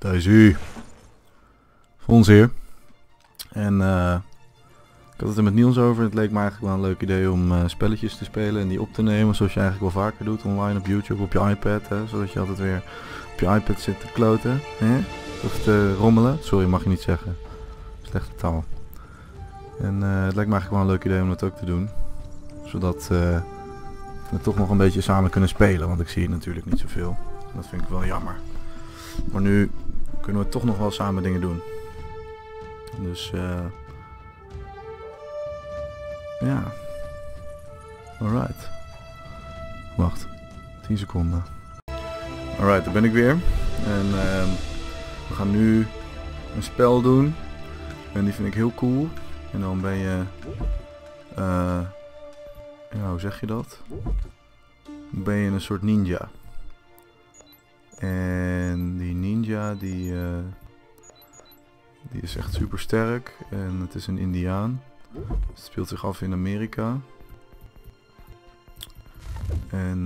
Daisy. Fons hier. En ik had het er met Niels over. Het leek me eigenlijk wel een leuk idee om spelletjes te spelen en die op te nemen. Zoals je eigenlijk wel vaker doet online op YouTube, op je iPad. Hè? Zodat je altijd weer op je iPad zit te kloten. Hè? Of te rommelen. Sorry, mag je niet zeggen. Slechte taal. En het lijkt me eigenlijk wel een leuk idee om dat ook te doen. Zodat we toch nog een beetje samen kunnen spelen. Want ik zie het natuurlijk niet zoveel. Dat vind ik wel jammer. Maar nu kunnen we toch nog wel samen dingen doen. Dus ja. Alright. Wacht. 10 seconden. Alright, daar ben ik weer. En we gaan nu een spel doen. En die vind ik heel cool. En dan ben je... ja, hoe zeg je dat? Dan ben je een soort ninja. En die ninja die is echt super sterk. En het is een Indiaan. Het speelt zich af in Amerika. En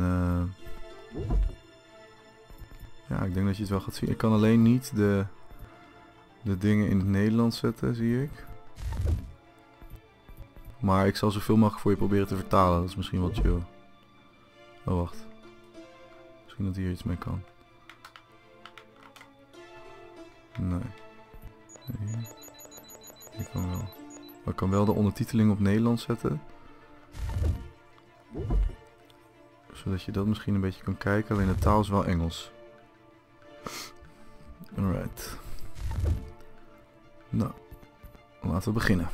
ja, ik denk dat je het wel gaat zien. Ik kan alleen niet de dingen in het Nederlands zetten, zie ik. Maar ik zal zoveel mogelijk voor je proberen te vertalen. Dat is misschien wel chill. Oh, wacht. Misschien dat hier iets mee kan. Nee. Hier kan wel. Maar ik kan wel de ondertiteling op Nederlands zetten. Zodat je dat misschien een beetje kan kijken. Alleen de taal is wel Engels. Alright. Nou. Laten we beginnen.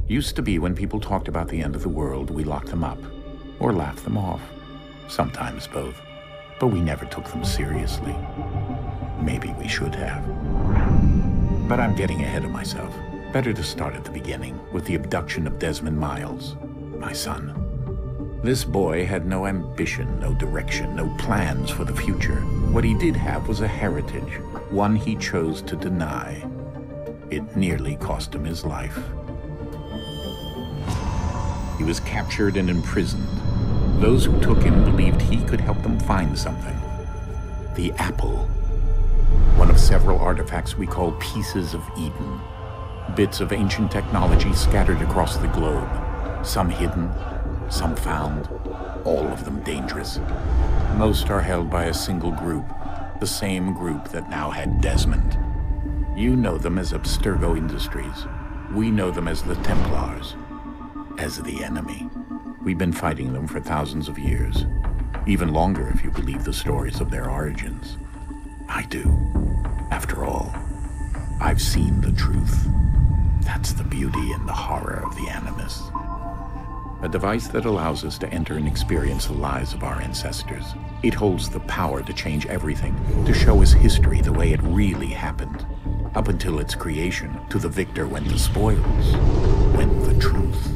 Used to be when people talked about the end of the world, we locked them up. Or laughed them off. Sometimes both. But we never took them seriously. Maybe we should have. But I'm getting ahead of myself. Better to start at the beginning, with the abduction of Desmond Miles, my son. This boy had no ambition, no direction, no plans for the future. What he did have was a heritage, one he chose to deny. It nearly cost him his life. He was captured and imprisoned. Those who took him believed he could help them find something. The apple. One of several artifacts we call pieces of Eden. Bits of ancient technology scattered across the globe. Some hidden, some found, all of them dangerous. Most are held by a single group, the same group that now had Desmond. You know them as Abstergo Industries. We know them as the Templars. As the enemy. We've been fighting them for thousands of years. Even longer if you believe the stories of their origins. I do. After all, I've seen the truth. That's the beauty and the horror of the Animus. A device that allows us to enter and experience the lives of our ancestors. It holds the power to change everything, to show us history the way it really happened. Up until its creation, to the victor went the spoils, went the truth.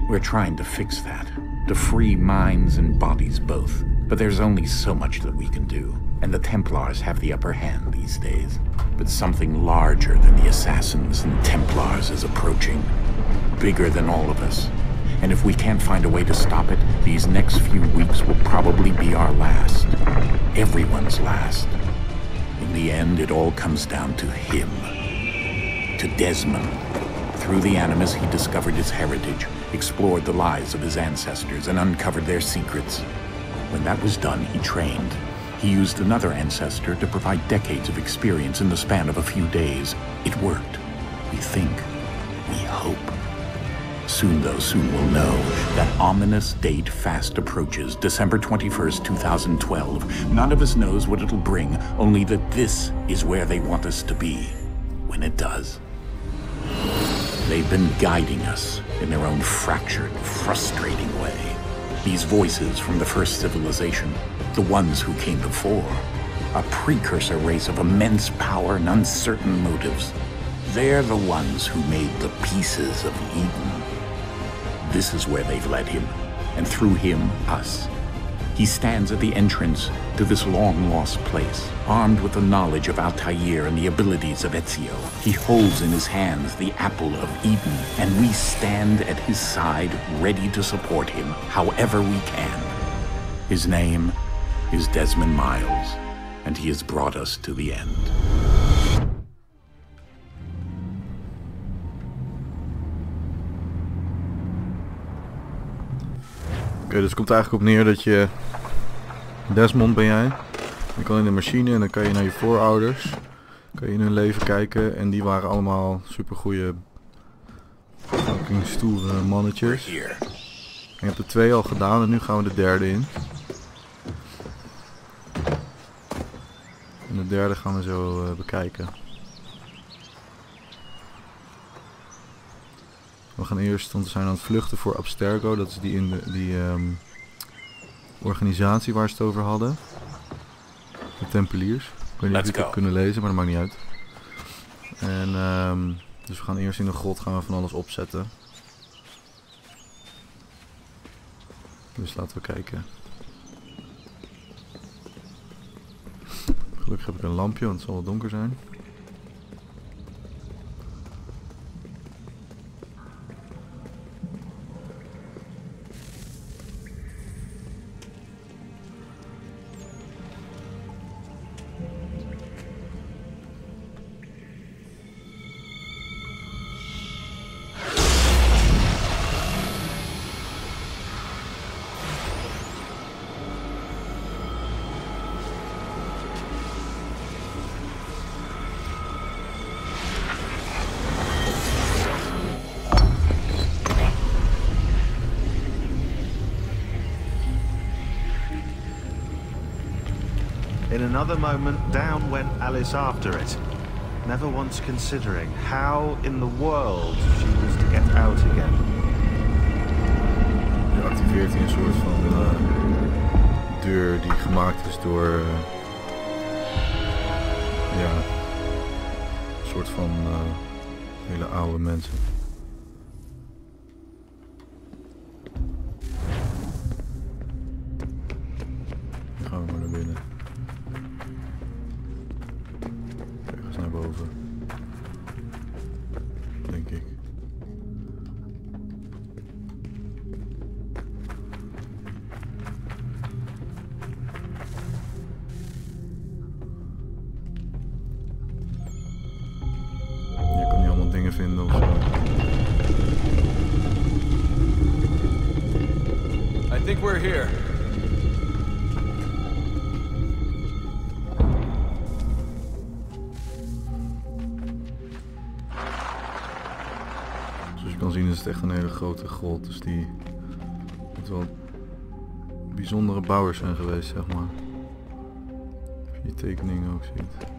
We're trying to fix that, to free minds and bodies both. But there's only so much that we can do, and the Templars have the upper hand these days. But something larger than the Assassins and Templars is approaching, bigger than all of us. And if we can't find a way to stop it, these next few weeks will probably be our last. Everyone's last. In the end, it all comes down to him. To Desmond. Through the Animus, he discovered his heritage, explored the lives of his ancestors, and uncovered their secrets. When that was done, he trained. He used another ancestor to provide decades of experience in the span of a few days. It worked. We think. We hope. Soon, though, soon we'll know. That ominous date fast approaches, December 21st, 2012. None of us knows what it'll bring, only that this is where they want us to be. When it does. They've been guiding us in their own fractured, frustrating way. These voices from the first civilization, the ones who came before, a precursor race of immense power and uncertain motives. They're the ones who made the pieces of Eden. This is where they've led him, and through him, us. He stands at the entrance to this long-lost place, armed with the knowledge of Altair and the abilities of Ezio. He holds in his hands the apple of Eden, and we stand at his side, ready to support him however we can. His name is Desmond Miles, and he has brought us to the end. Oké, dus het komt eigenlijk op neer dat je... Desmond ben jij. Je kan in de machine en dan kan je naar je voorouders. Kan je in hun leven kijken en die waren allemaal supergoeie... fucking stoere mannetjes. Ik heb de 2 al gedaan en nu gaan we de derde in. En de derde gaan we zo bekijken. We gaan eerst, want we zijn aan het vluchten voor Abstergo. Dat is die organisatie waar ze het over hadden. De Tempeliers. Ik weet niet of je het hebt kunnen lezen, maar dat maakt niet uit. En dus we gaan eerst in de grot gaan we van alles opzetten. Dus laten we kijken. Gelukkig heb ik een lampje, want het zal wel donker zijn. In another moment, down went Alice after it, never once considering how in the world she was to get out again. Je activeert hier een soort van deur die gemaakt is door ja, een soort van hele oude mensen. Dan gaan we maar naar binnen. Ergens naar boven. Denk ik. Je kan niet allemaal dingen vinden of zo. I think we're here. Zoals je kan zien is het echt een hele grote grot, dus die moet wel bijzondere bouwers zijn geweest, zeg maar. Als je die tekeningen ook ziet.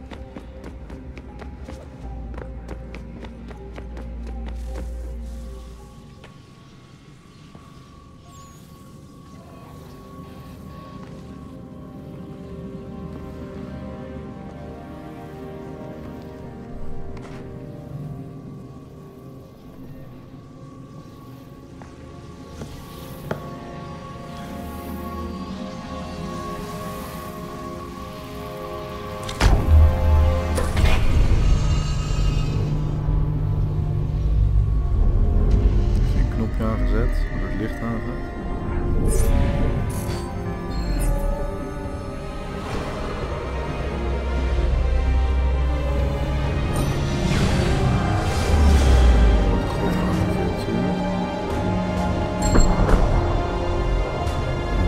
Aangezet, wordt het licht aangezet.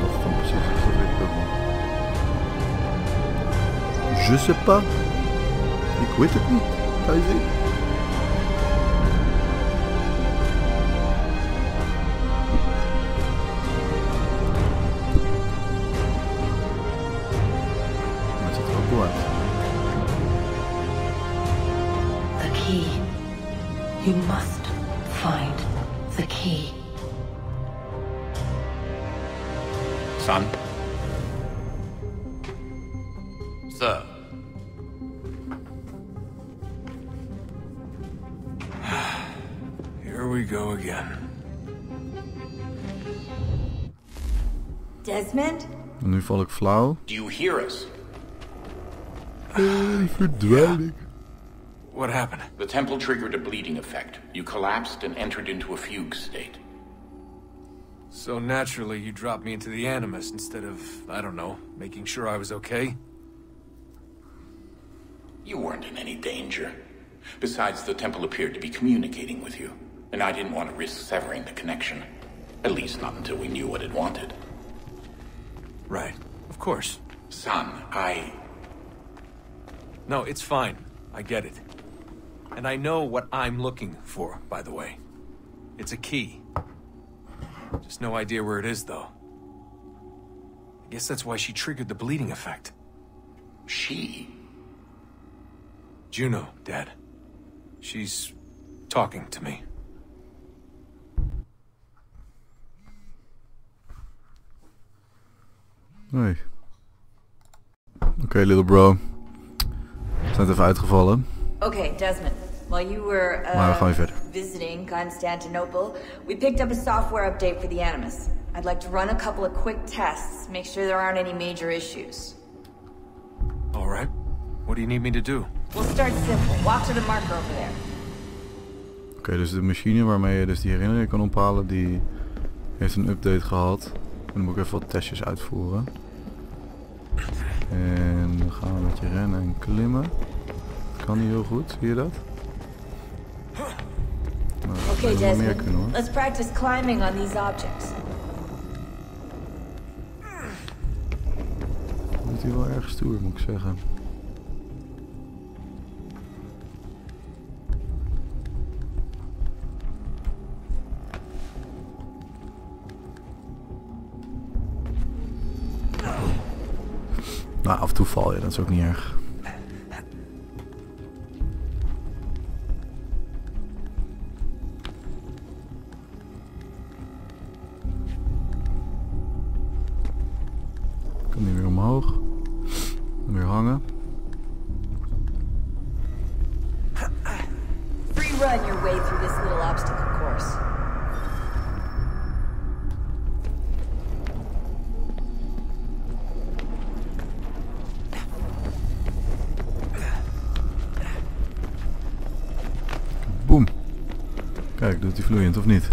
Wat het dan precies is, dat weet ik ook niet. Je sais pas. Ik weet het niet. Ga je zien. The key. You must find the key. Son? Sir. Here we go again. Desmond? En nu val ik flauw. Do you hear us? Verdwijn ik. What happened? The temple triggered a bleeding effect. You collapsed and entered into a fugue state. So naturally, you dropped me into the Animus instead of, I don't know, making sure I was okay? You weren't in any danger. Besides, the temple appeared to be communicating with you, and I didn't want to risk severing the connection. At least not until we knew what it wanted. Right. Of course. Son, No, it's fine. I get it. And I know what I'm looking for, by the way. It's a key. Just no idea where it is, though. I guess that's why she triggered the bleeding effect. She? Juno, Dad. She's talking to me. Hey. Oké, little bro. We zijn even uitgevallen. Okay, Desmond. While you were Maar we gaan weer verder. visiting Constantinople, we picked up a software update for the Animus. I'd like to run a couple of quick tests, make sure there aren't any major issues. All right. What do you need me to do? We'll start simple. Walk to the marker over there. Oké, dus de machine waarmee je dus die herinnering kan ophalen, die heeft een update gehad. En dan moet ik even wat testjes uitvoeren. En dan gaan we met je rennen en klimmen. Dat kan niet heel goed, zie je dat? Nou, dat Okay, zou wel meer Desmond. kunnen, hoor. Let's practice climbing on these objects. Dat doet hij wel erg stoer, moet ik zeggen. Nou, af en toe val je, dat is ook niet erg. Kan die weer omhoog. Weer hangen. Free run your way through this little obstacle course. Boom. Kijk, doet hij vloeiend of niet?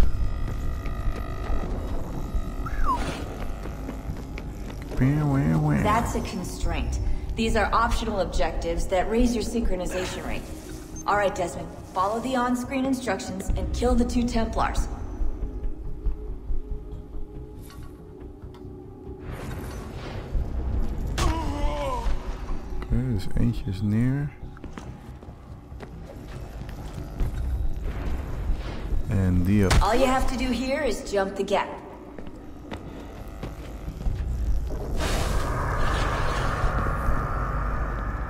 That's a constraint. These are optional objectives that raise your synchronization rate. All right, Desmond. Follow the on-screen instructions and kill the 2 Templars. Oké, dus eentje is neer. En die ook. All you have to do here is jump the gap.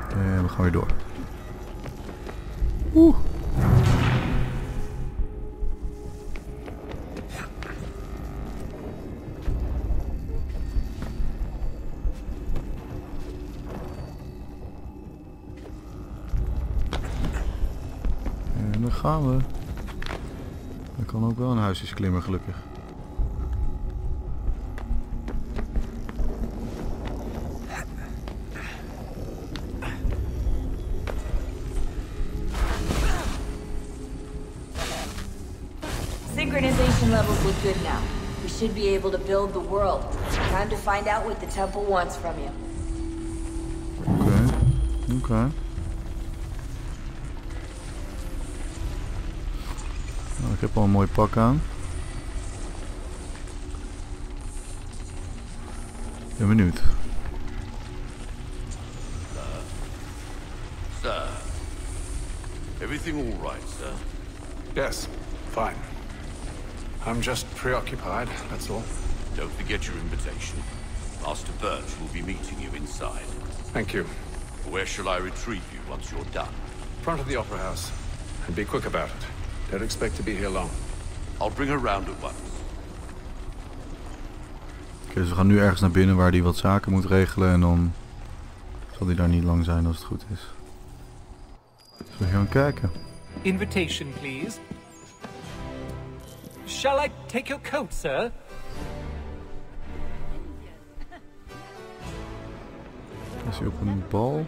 En we gaan weer door. Oeh. En daar gaan we. Er kan ook wel een huisjesklimmer, gelukkig. Synchronization levels look good now. We should be able to build the world. Time to find out what the temple wants from you. Oké. Nou, ik heb al een mooi pak aan. Ik ben benieuwd. Sir. Everything all right, sir? Yes, fine. I'm just preoccupied, that's all. Don't forget your invitation. Master Birch will be meeting you inside. Thank you. Where shall I retrieve you once you're done? Front of the Opera House. And be quick about it. Don't expect to be here long. I'll bring her round at once. Oké, dus we gaan nu ergens naar binnen waar hij wat zaken moet regelen en dan zal hij daar niet lang zijn als het goed is. Dus we gaan kijken. Invitation, please. Shall I take your coat, sir? Is hij op een bal?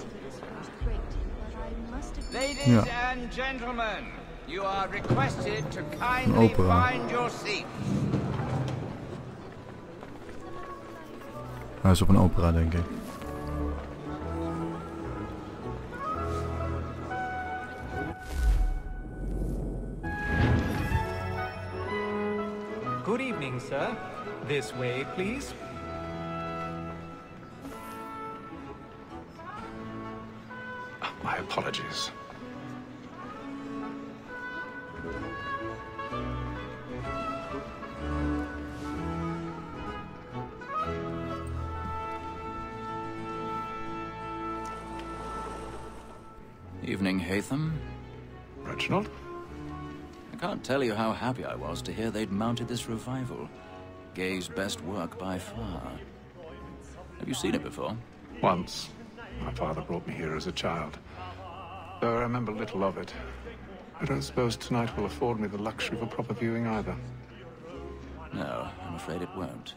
Ladies Ja. and gentlemen, you are requested to Een opera. kindly find your seats. Hij is op een opera, denk ik. Good evening, sir. This way, please. My apologies. Evening, Haytham. Reginald? I can't tell you how happy I was to hear they'd mounted this revival. Gay's best work by far. Have you seen it before? Once. My father brought me here as a child. Though I remember little of it. I don't suppose tonight will afford me the luxury of a proper viewing either. No, I'm afraid it won't.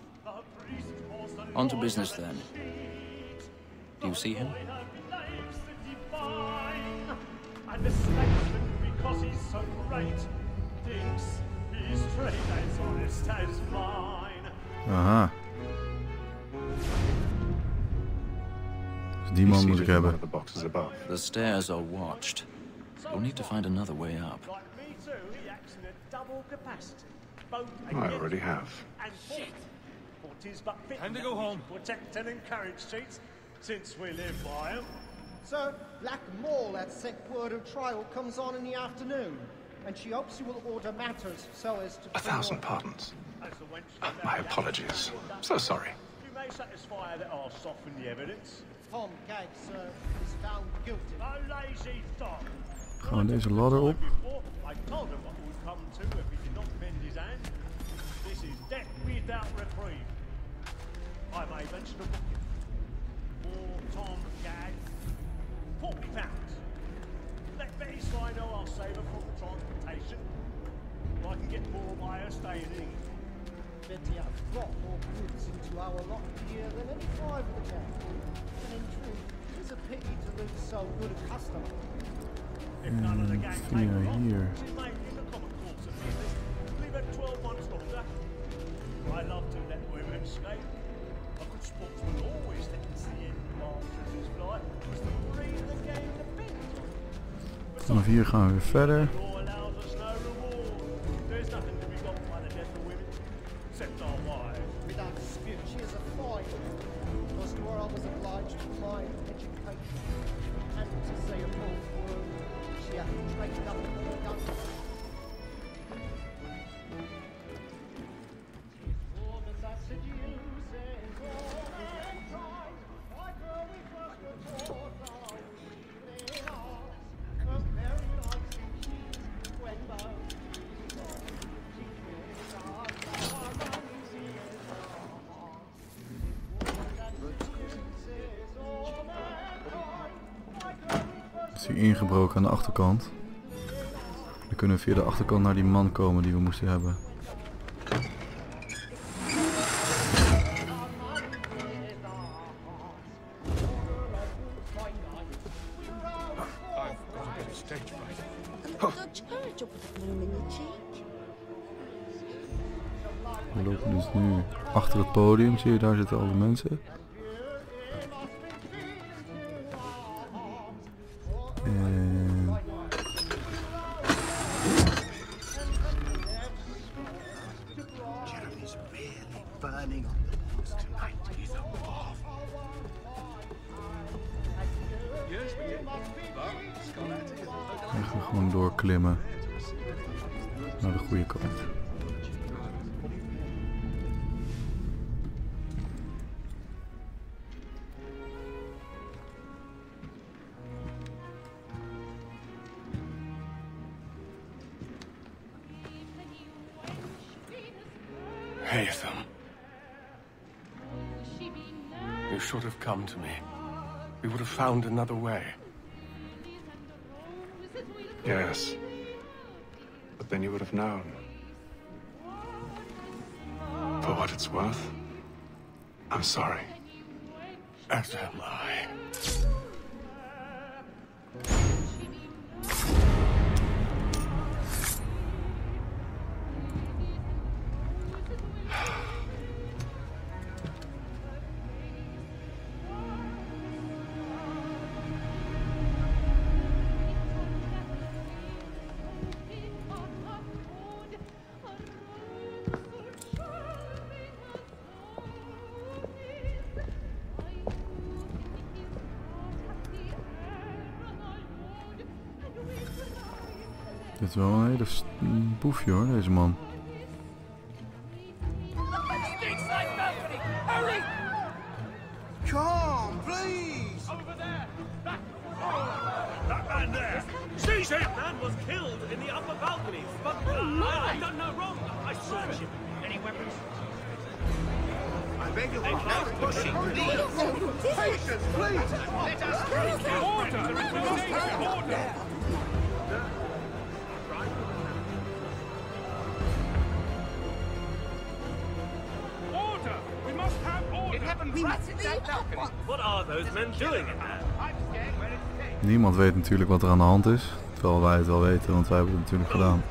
On to business, then. Do you see him? And the statesman, because he's so great, thinks his trade as honest as mine. Aha. Dus die man moet ik hebben. The stairs are watched. You'll need to find another way up. Like me too, he acts in a double capacity. Both I already have. And shit. For 'tis but fit Time to go home. Protect and encourage cheats, since we live by 'em. Sir, Black Mall at sick word of trial comes on in the afternoon, and she hopes you will order matters so as to... 1,000 pardons. My apologies. So sorry. You may satisfy that I'll soften the evidence. Tom Gag, sir, is found guilty. A lazy dog. Gaan we deze ladder op? I told him what would come to if he did not bend his hand. This is death without reprieve. I may mention a booking for Tom Gag. 40 pounds. Let Betty Sly know I'll save her from the transportation. I can get more by her staying in. Betty has brought more goods into our lot here than any five of the gang. And in truth, it's a pity to lose so good a customer. If none of the gang via take her on, hier. she may in the common course of business leave her 12 months longer. I love to let women escape. A good sportsman always thinks the end of his flight was the breed of the game depends on. Vanaf hier gaan we weer verder. The law allows us no reward. There's nothing to be got by the death of women, except our wives. Without dispute, she is a fine woman, because to her I was obliged to my education. And to say a full word, she hath trained up in the gun. Is hier ingebroken aan de achterkant. Dan kunnen we via de achterkant naar die man komen die we moesten hebben. We lopen dus nu achter het podium. Zie je, daar zitten al de mensen. En... We gaan gewoon doorklimmen naar de goede kant. Haytham. You should have come to me. We would have found another way. Yes. But then you would have known. For what it's worth, I'm sorry. As am I. Dit is wel een hele boefje hoor, deze man. Come, please! Over there! That man there! Seize him! That man was killed in the upper balcony, but I've done no wrong. I searched him. Any weapons? I beg you, pushing, please! Patience, please! Let us order! There is no danger! Order! Order! We must have order! It happened right at that balcony! What are those men doing in there? Niemand weet natuurlijk wat er aan de hand is. Terwijl wij het wel weten, want wij hebben het natuurlijk gedaan.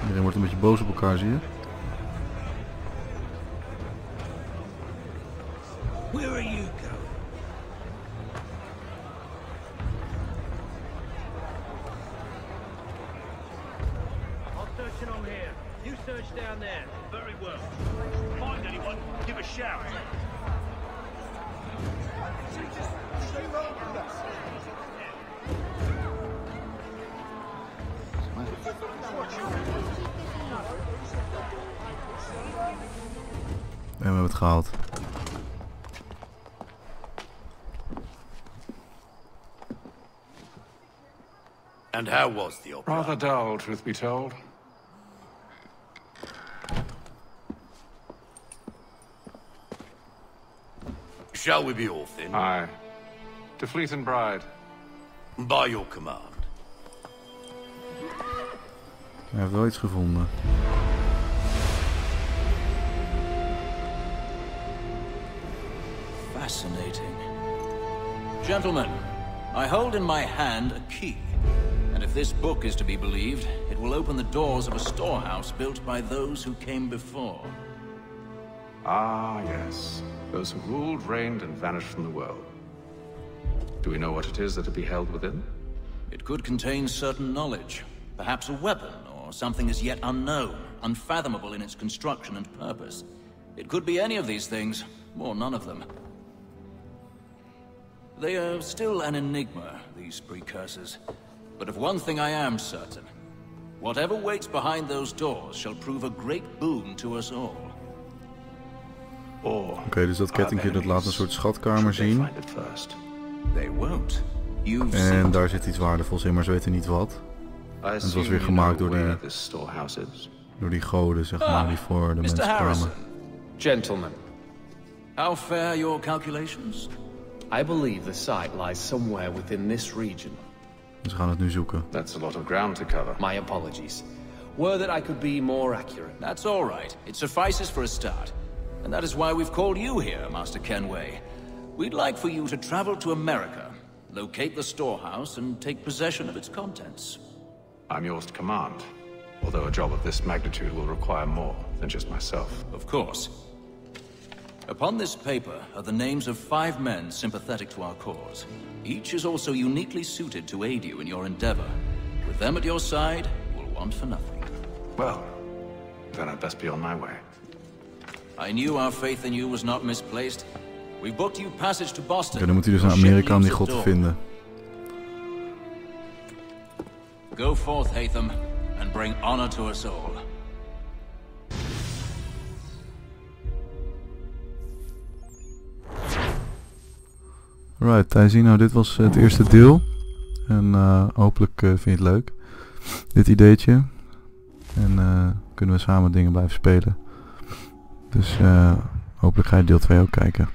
Iedereen wordt een beetje boos op elkaar, zie je? Where are you going? I'm searching on here. You search down there. Very well. Find anyone, give a shout. En we hebben het gehaald. And how was the opera? Rather dull, truth be told. Shall we be off then? Aye. To Fleet and Bride. By your command. Hij heeft wel iets gevonden. Fascinating. Gentlemen, I hold in my hand a key. And if this book is to be believed, it will open the doors of a storehouse built by those who came before. Ah, yes. Those who ruled, reigned, and vanished from the world. Do we know what it is that will be held within? It could contain certain knowledge. Perhaps a weapon, or something as yet unknown, unfathomable in its construction and purpose. It could be any of these things, or none of them. They are still an enigma, these precursors. But of one thing I am certain. Whatever waits behind those doors shall prove a great boon to us all. Oké, dus dat kettingje dat laat een soort schatkamer zien. En daar zit iets waardevols in, maar ze weten niet wat. En het was weer gemaakt door die goden, zeg maar, die voor de mensen kwamen. Gentlemen. How fair your calculations? I believe the site lies somewhere within this region. Ze gaan het nu zoeken. That's a lot of ground to cover. My apologies. Were that I could be more accurate. That's all right. It suffices for a start. And that is why we've called you here, Master Kenway. We'd like for you to travel to America, locate the storehouse, and take possession of its contents. I'm yours to command, although a job of this magnitude will require more than just myself. Of course. Upon this paper are the names of 5 men sympathetic to our cause. Each is also uniquely suited to aid you in your endeavor. With them at your side, you will want for nothing. Well, then I'd best be on my way. I knew our faith in you was not misplaced. We booked you passage to Boston. Ja, dan moet hij dus naar Amerika om die god te vinden. Go forth, Hatham, and bring honor to us all. Right, Thijsie, nou dit was het eerste deel. En hopelijk vind je het leuk. Dit ideetje. En kunnen we samen dingen blijven spelen. Dus hopelijk ga je deel 2 ook kijken.